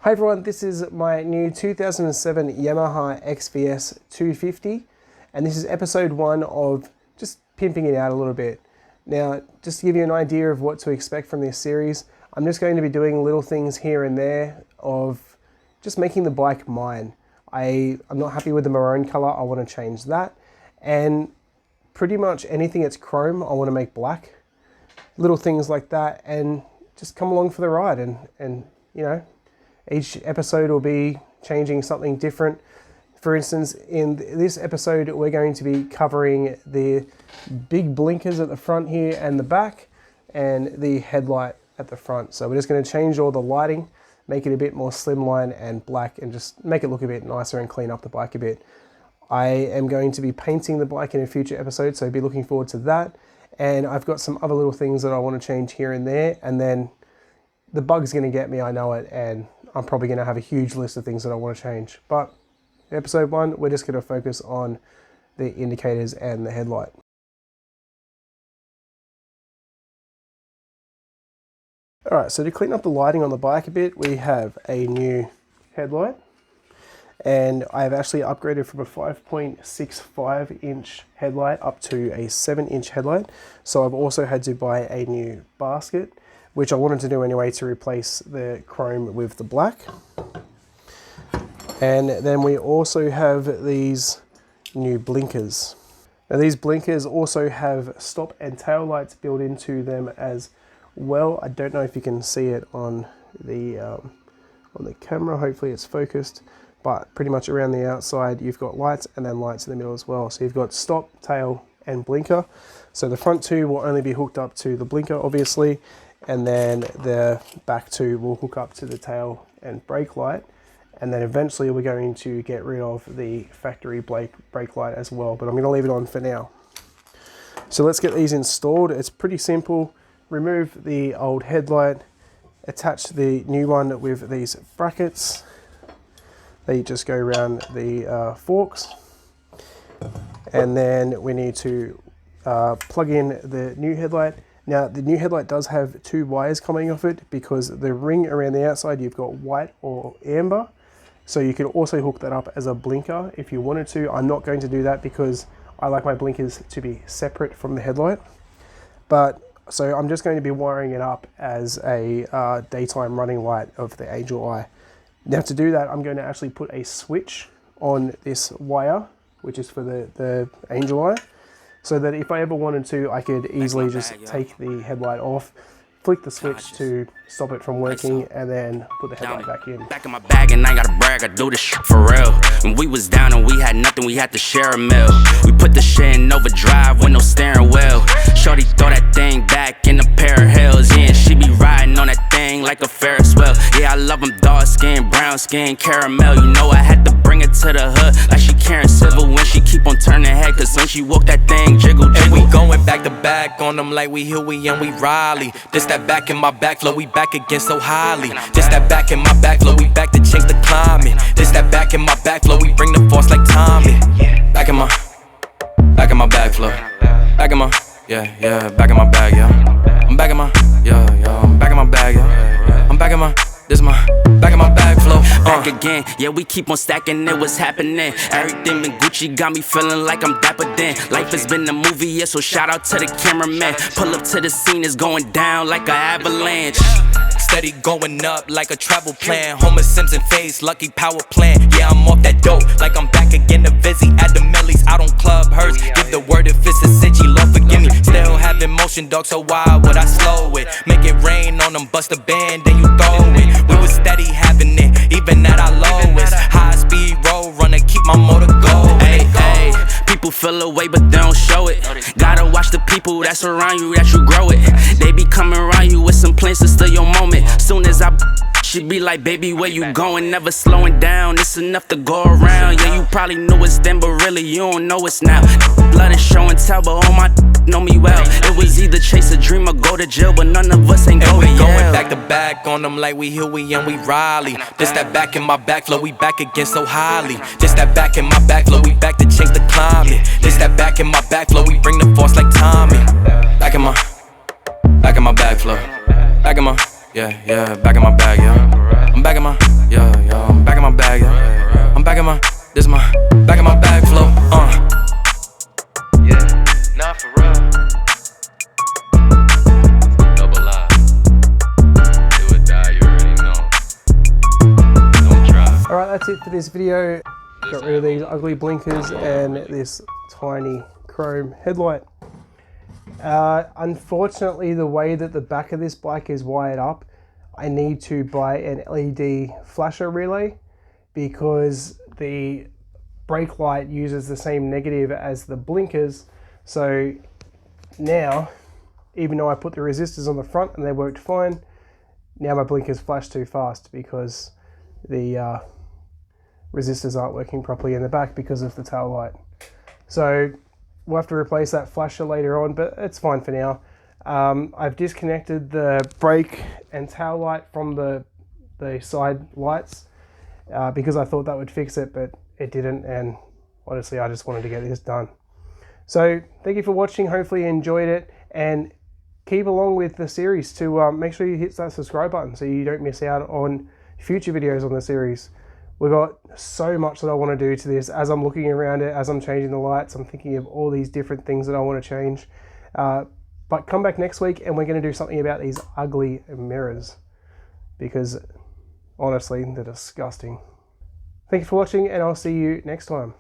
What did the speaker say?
Hi everyone, this is my new 2007 Yamaha XVS 250 and this is episode 1 of just pimping it out a little bit. Now, just to give you an idea of what to expect from this series, I'm just going to be doing little things here and there of just making the bike mine. I'm not happy with the maroon color, I want to change that. And pretty much anything that's chrome, I want to make black. Little things like that, and just come along for the ride and you know, each episode will be changing something different. For instance, in this episode, we're going to be covering the big blinkers at the front here and the back, and the headlight at the front. So we're just going to change all the lighting, make it a bit more slimline and black, and just make it look a bit nicer and clean up the bike a bit. I am going to be painting the bike in a future episode, so be looking forward to that. And I've got some other little things that I want to change here and there, and then the bug's going to get me, I know it, and I'm probably going to have a huge list of things that I want to change. But episode 1, we're just going to focus on the indicators and the headlight. Alright, so to clean up the lighting on the bike a bit, we have a new headlight. And I've actually upgraded from a 5.65 inch headlight up to a 7-inch headlight. So I've also had to buy a new basket, which I wanted to do anyway to replace the chrome with the black. And then we also have these new blinkers. Now these blinkers also have stop and tail lights built into them as well. I don't know if you can see it on the camera, hopefully it's focused, but pretty much around the outside you've got lights and then lights in the middle as well. So you've got stop, tail and blinker. So the front two will only be hooked up to the blinker obviously, and then the back two will hook up to the tail and brake light, and then eventually we're going to get rid of the factory brake light as well, but I'm going to leave it on for now. So let's get these installed. It's pretty simple. Remove the old headlight, attach the new one with these brackets. They just go around the forks, and then we need to plug in the new headlight. Now the new headlight does have 2 wires coming off it, because the ring around the outside you've got white or amber, so you can also hook that up as a blinker if you wanted to. I'm not going to do that because I like my blinkers to be separate from the headlight, but so I'm just going to be wiring it up as a daytime running light of the Angel Eye. Now to do that, I'm going to actually put a switch on this wire, which is for the Angel Eye, so that if I ever wanted to, I could easily just take the headlight off, flick the switch to stop it from working, and then put the headlight back in. Back in my bag, and I ain't gotta brag, I do this shit for real. When we was down and we had nothing, we had to share a meal. We put the shit in overdrive with no steering wheel. Shorty throw that thing back in a pair of heels, yeah, and she be riding on that thing like a Ferris wheel. Yeah, I love them dark skin, brown skin, caramel. You know I had to bring it to the hood like she Karen Civil when she keep on turning head, cause when she walk that thing jiggle, jiggle. And we going back to back on them like we Huey and we Riley. This that back in my back flow, we back again so highly. This that back in my back flow, we back to change the climate. This that back in my back flow, we bring the force like Tommy. Back in my back flow. Back in my, yeah, back in my bag, yeah. I'm back in my, yeah, I'm back in my bag, yeah. I'm back in my, this is my, back in my bag flow. Back again, yeah, we keep on stacking it, what's happening? Everything been Gucci, got me feeling like I'm dapper then. Life has been a movie, yeah, so shout out to the cameraman. Pull up to the scene, it's going down like an avalanche. Steady going up like a travel plan. Homer Simpson face, lucky power plant. Yeah, I'm off that dope, like I'm back again to Vizzy. At the Millies, out on Club Hurst. Give the word if it's a city, Lord forgive me. Still having motion, dog, so why would I slow it? Make it rain on them, bust a band, then you throw it. We was steady having it, even at our lowest. High speed road runner, keep my motor going. Hey, hey, people feel away but they don't show it. Gotta watch the people that's around you, that you grow it. They be coming around you with some plans to steal your moment. Soon as I she be like, baby, where you going? Never slowing down, it's enough to go around. Yeah, you probably knew it's then, but really you don't know it's now. Blood is show and tell, but all my know me well. It was either chase a dream or go to jail, but none of us ain't going. And we going back to back on them like we Huey and we Riley. This that back in my back flow, we back again so highly. This that back in my back flow, we back to change the climate. This that back in my back flow, we bring the force like Tommy. Back in my back flow. Back in my, yeah, back in my bag, yeah. I'm back in my, yeah, This my back of my back flow. Yeah, not for real. Double live. Do or die, you already know. Don't try. Alright, that's it for this video. Got rid of these ugly blinkers and this tiny chrome headlight. Unfortunately, the way that the back of this bike is wired up, I need to buy an LED flasher relay because the brake light uses the same negative as the blinkers. So now, even though I put the resistors on the front and they worked fine, now my blinkers flash too fast because the resistors aren't working properly in the back because of the tail light. So we'll have to replace that flasher later on, but it's fine for now. I've disconnected the brake and tail light from the side lights because I thought that would fix it, but it didn't, and honestly I just wanted to get this done. So thank you for watching, hopefully you enjoyed it, and keep along with the series to make sure you hit that subscribe button so you don't miss out on future videos on the series. We've got so much that I want to do to this. As I'm looking around it, as I'm changing the lights, I'm thinking of all these different things that I want to change. But come back next week and we're going to do something about these ugly mirrors because honestly, they're disgusting. Thank you for watching and I'll see you next time.